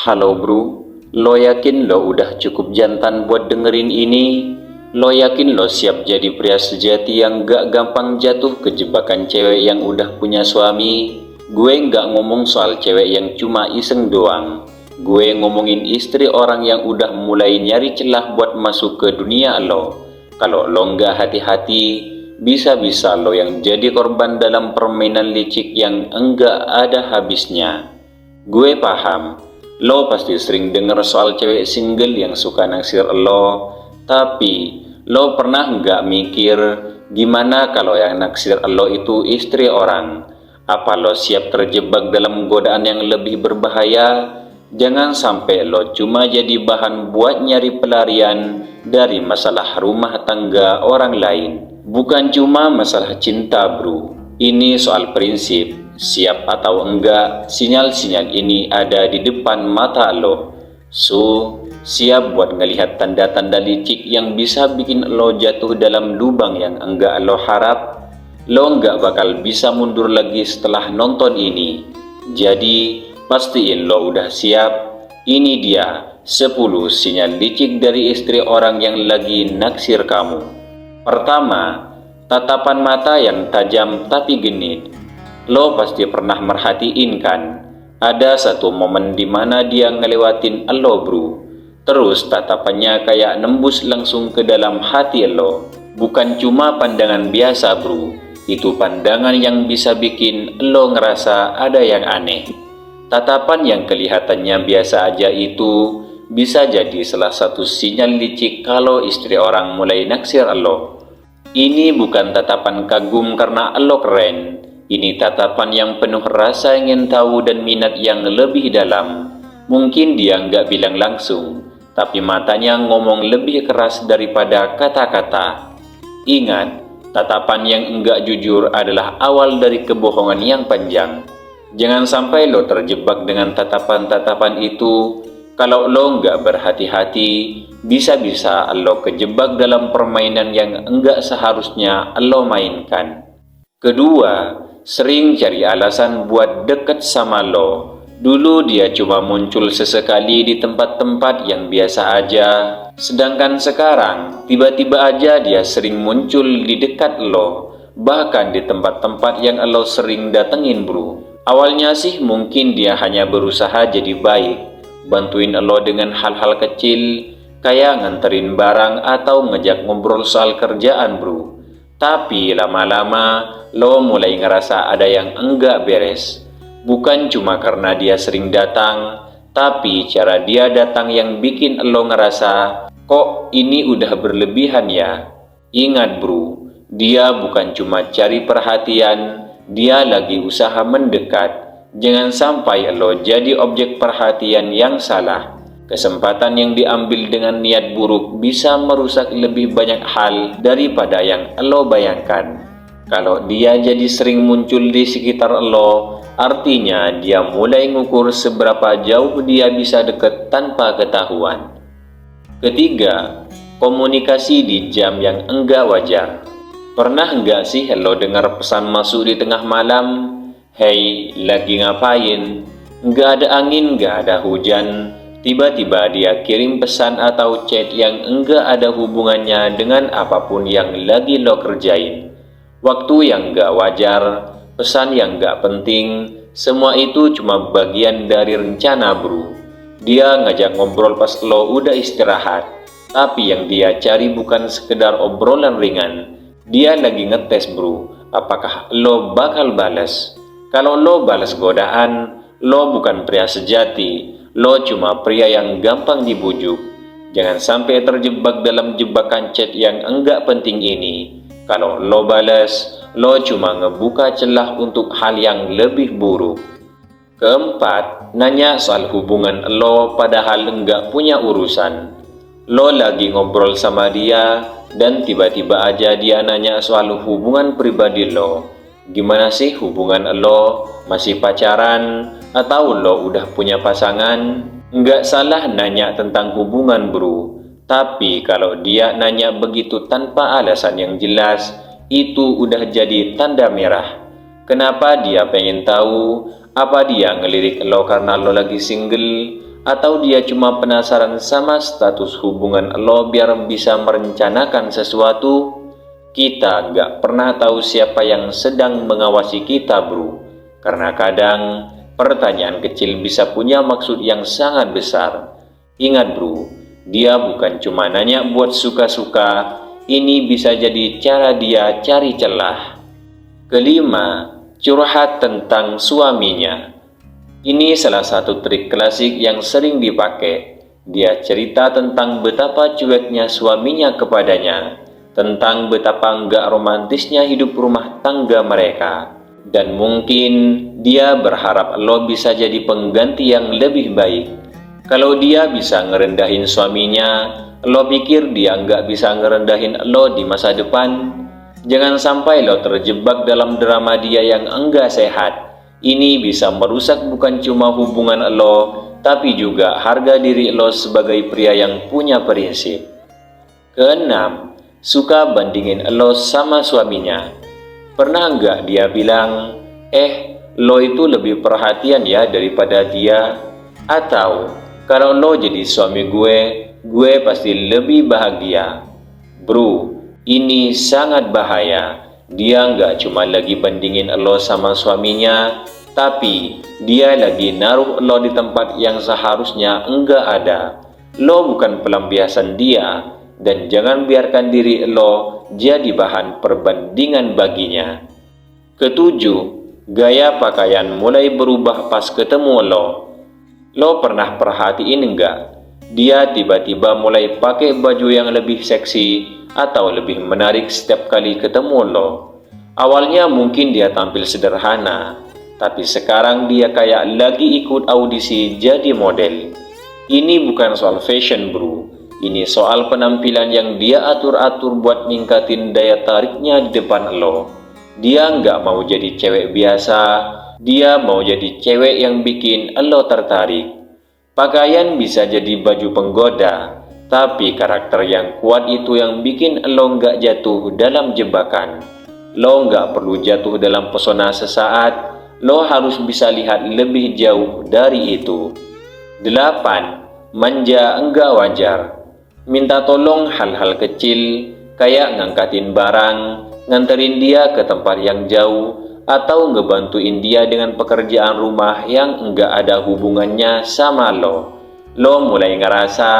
Halo bro, lo yakin lo udah cukup jantan buat dengerin ini? Lo yakin lo siap jadi pria sejati yang gak gampang jatuh ke jebakan cewek yang udah punya suami? Gue gak ngomong soal cewek yang cuma iseng doang. Gue ngomongin istri orang yang udah mulai nyari celah buat masuk ke dunia lo. Kalau lo gak hati-hati, bisa-bisa lo yang jadi korban dalam permainan licik yang enggak ada habisnya. Gue paham, lo pasti sering denger soal cewek single yang suka naksir lo, tapi lo pernah nggak mikir gimana kalau yang naksir lo itu istri orang? Apa lo siap terjebak dalam godaan yang lebih berbahaya? Jangan sampai lo cuma jadi bahan buat nyari pelarian dari masalah rumah tangga orang lain. Bukan cuma masalah cinta bro, ini soal prinsip. Siap atau enggak, sinyal-sinyal ini ada di depan mata lo. So, siap buat ngelihat tanda-tanda licik yang bisa bikin lo jatuh dalam lubang yang enggak lo harap. Lo enggak bakal bisa mundur lagi setelah nonton ini. Jadi, pastiin lo udah siap. Ini dia 10 sinyal licik dari istri orang yang lagi naksir kamu. Pertama, tatapan mata yang tajam tapi genit. Lo pasti pernah merhatiin kan? Ada satu momen di mana dia ngelewatin lo bro. Terus tatapannya kayak nembus langsung ke dalam hati lo. Bukan cuma pandangan biasa bro. Itu pandangan yang bisa bikin lo ngerasa ada yang aneh. Tatapan yang kelihatannya biasa aja itu bisa jadi salah satu sinyal licik kalau istri orang mulai naksir lo. Ini bukan tatapan kagum karena lo keren. Ini tatapan yang penuh rasa ingin tahu dan minat yang lebih dalam. Mungkin dia nggak bilang langsung, tapi matanya ngomong lebih keras daripada kata-kata. Ingat, tatapan yang enggak jujur adalah awal dari kebohongan yang panjang. Jangan sampai lo terjebak dengan tatapan-tatapan itu. Kalau lo nggak berhati-hati, bisa-bisa lo kejebak dalam permainan yang enggak seharusnya lo mainkan. Kedua, sering cari alasan buat deket sama lo. Dulu dia cuma muncul sesekali di tempat-tempat yang biasa aja. Sedangkan sekarang, tiba-tiba aja dia sering muncul di dekat lo. Bahkan di tempat-tempat yang lo sering datengin bro. Awalnya sih mungkin dia hanya berusaha jadi baik. Bantuin lo dengan hal-hal kecil, kayak nganterin barang atau ngejak ngobrol soal kerjaan bro. Tapi lama-lama lo mulai ngerasa ada yang enggak beres. Bukan cuma karena dia sering datang, tapi cara dia datang yang bikin lo ngerasa, kok ini udah berlebihan ya? Ingat bro, dia bukan cuma cari perhatian, dia lagi usaha mendekat. Jangan sampai lo jadi objek perhatian yang salah. Kesempatan yang diambil dengan niat buruk bisa merusak lebih banyak hal daripada yang lo bayangkan. Kalau dia jadi sering muncul di sekitar lo, artinya dia mulai ngukur seberapa jauh dia bisa deket tanpa ketahuan. Ketiga, komunikasi di jam yang enggak wajar. Pernah enggak sih lo dengar pesan masuk di tengah malam? Hei, lagi ngapain? Enggak ada angin, enggak ada hujan. Tiba-tiba dia kirim pesan atau chat yang enggak ada hubungannya dengan apapun yang lagi lo kerjain. Waktu yang enggak wajar, pesan yang enggak penting, semua itu cuma bagian dari rencana bro. Dia ngajak ngobrol pas lo udah istirahat, tapi yang dia cari bukan sekedar obrolan ringan. Dia lagi ngetes bro, apakah lo bakal balas. Kalau lo balas godaan, lo bukan pria sejati. Lo cuma pria yang gampang dibujuk. Jangan sampai terjebak dalam jebakan chat yang enggak penting ini. Kalau lo balas, lo cuma ngebuka celah untuk hal yang lebih buruk. Keempat, nanya soal hubungan lo padahal enggak punya urusan. Lo lagi ngobrol sama dia, dan tiba-tiba aja dia nanya soal hubungan pribadi lo. Gimana sih hubungan lo? Masih pacaran? Atau lo udah punya pasangan? Nggak salah nanya tentang hubungan bro. Tapi kalau dia nanya begitu tanpa alasan yang jelas, itu udah jadi tanda merah. Kenapa dia pengen tahu? Apa dia ngelirik lo karena lo lagi single? Atau dia cuma penasaran sama status hubungan lo biar bisa merencanakan sesuatu? Kita gak pernah tahu siapa yang sedang mengawasi kita, bro. Karena kadang pertanyaan kecil bisa punya maksud yang sangat besar. Ingat bro, dia bukan cuma nanya buat suka-suka. Ini bisa jadi cara dia cari celah. Kelima, curhat tentang suaminya. Ini salah satu trik klasik yang sering dipakai. Dia cerita tentang betapa cueknya suaminya kepadanya, tentang betapa enggak romantisnya hidup rumah tangga mereka. Dan mungkin dia berharap lo bisa jadi pengganti yang lebih baik. Kalau dia bisa ngerendahin suaminya, lo pikir dia nggak bisa ngerendahin lo di masa depan? Jangan sampai lo terjebak dalam drama dia yang enggak sehat. Ini bisa merusak bukan cuma hubungan lo, tapi juga harga diri lo sebagai pria yang punya prinsip. Keenam, suka bandingin lo sama suaminya. Pernah nggak dia bilang, lo itu lebih perhatian ya daripada dia? Atau, kalau lo jadi suami gue pasti lebih bahagia. Bro, ini sangat bahaya. Dia nggak cuma lagi bandingin lo sama suaminya, tapi dia lagi naruh lo di tempat yang seharusnya enggak ada. Lo bukan pelampiasan dia, dan jangan biarkan diri lo jadi bahan perbandingan baginya. Ketujuh, gaya pakaian mulai berubah pas ketemu lo. Lo pernah perhatiin enggak? Dia tiba-tiba mulai pakai baju yang lebih seksi atau lebih menarik setiap kali ketemu lo. Awalnya mungkin dia tampil sederhana, tapi sekarang dia kayak lagi ikut audisi jadi model. Ini bukan soal fashion bro, ini soal penampilan yang dia atur-atur buat ningkatin daya tariknya di depan lo. Dia nggak mau jadi cewek biasa, dia mau jadi cewek yang bikin lo tertarik. Pakaian bisa jadi baju penggoda, tapi karakter yang kuat itu yang bikin lo nggak jatuh dalam jebakan. Lo nggak perlu jatuh dalam pesona sesaat, lo harus bisa lihat lebih jauh dari itu. 8. Manja enggak wajar. Minta tolong hal-hal kecil, kayak ngangkatin barang, nganterin dia ke tempat yang jauh, atau ngebantuin dia dengan pekerjaan rumah yang enggak ada hubungannya sama lo. Lo mulai ngerasa,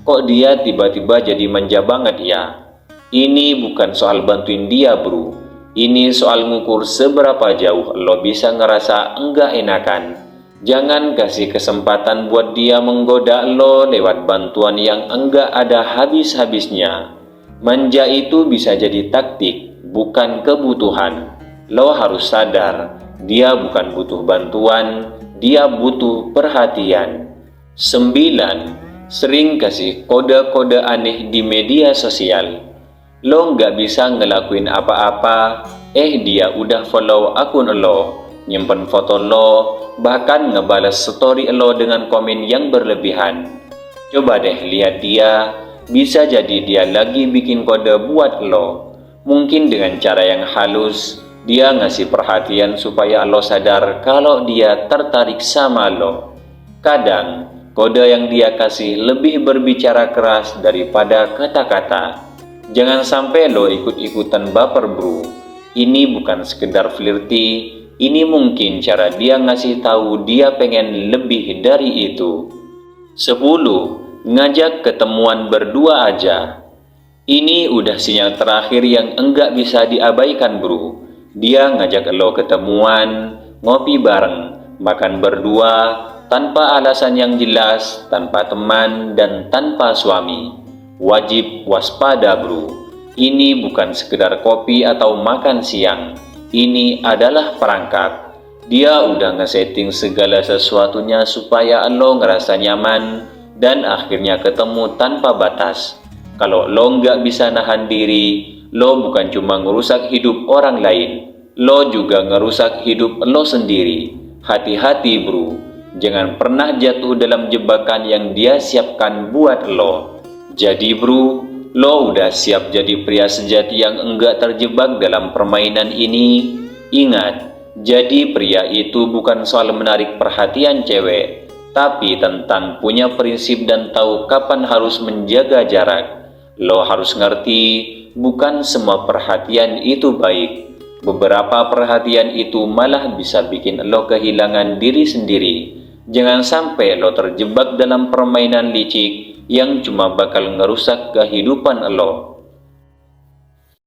kok dia tiba-tiba jadi manja banget ya? Ini bukan soal bantuin dia bro. Ini soal ngukur seberapa jauh lo bisa ngerasa enggak enakan. Jangan kasih kesempatan buat dia menggoda lo lewat bantuan yang enggak ada habis-habisnya. Manja itu bisa jadi taktik, bukan kebutuhan. Lo harus sadar, dia bukan butuh bantuan, dia butuh perhatian. 9. Sering kasih kode-kode aneh di media sosial. Lo nggak bisa ngelakuin apa-apa, dia udah follow akun lo, nyimpen foto lo, bahkan ngebalas story lo dengan komen yang berlebihan. Coba deh lihat dia, bisa jadi dia lagi bikin kode buat lo. Mungkin dengan cara yang halus, dia ngasih perhatian supaya lo sadar kalau dia tertarik sama lo. Kadang, kode yang dia kasih lebih berbicara keras daripada kata-kata. Jangan sampai lo ikut-ikutan baper bro. Ini bukan sekedar flirty, ini mungkin cara dia ngasih tahu dia pengen lebih dari itu. 10. Ngajak ketemuan berdua aja. Ini udah sinyal terakhir yang enggak bisa diabaikan bro. Dia ngajak lo ketemuan, ngopi bareng, makan berdua, tanpa alasan yang jelas, tanpa teman, dan tanpa suami. Wajib waspada bro. Ini bukan sekedar kopi atau makan siang. Ini adalah perangkap. Dia udah ngesetting segala sesuatunya supaya lo ngerasa nyaman dan akhirnya ketemu tanpa batas. Kalau lo nggak bisa nahan diri, lo bukan cuma ngerusak hidup orang lain, lo juga ngerusak hidup lo sendiri. Hati-hati bro, jangan pernah jatuh dalam jebakan yang dia siapkan buat lo. Jadi bro, lo udah siap jadi pria sejati yang enggak terjebak dalam permainan ini? Ingat, jadi pria itu bukan soal menarik perhatian cewek, Tapi tentang punya prinsip dan tahu kapan harus menjaga jarak. Lo harus ngerti, bukan semua perhatian itu baik. Beberapa perhatian itu malah bisa bikin lo kehilangan diri sendiri. Jangan sampai lo terjebak dalam permainan licik yang cuma bakal ngerusak kehidupan lo.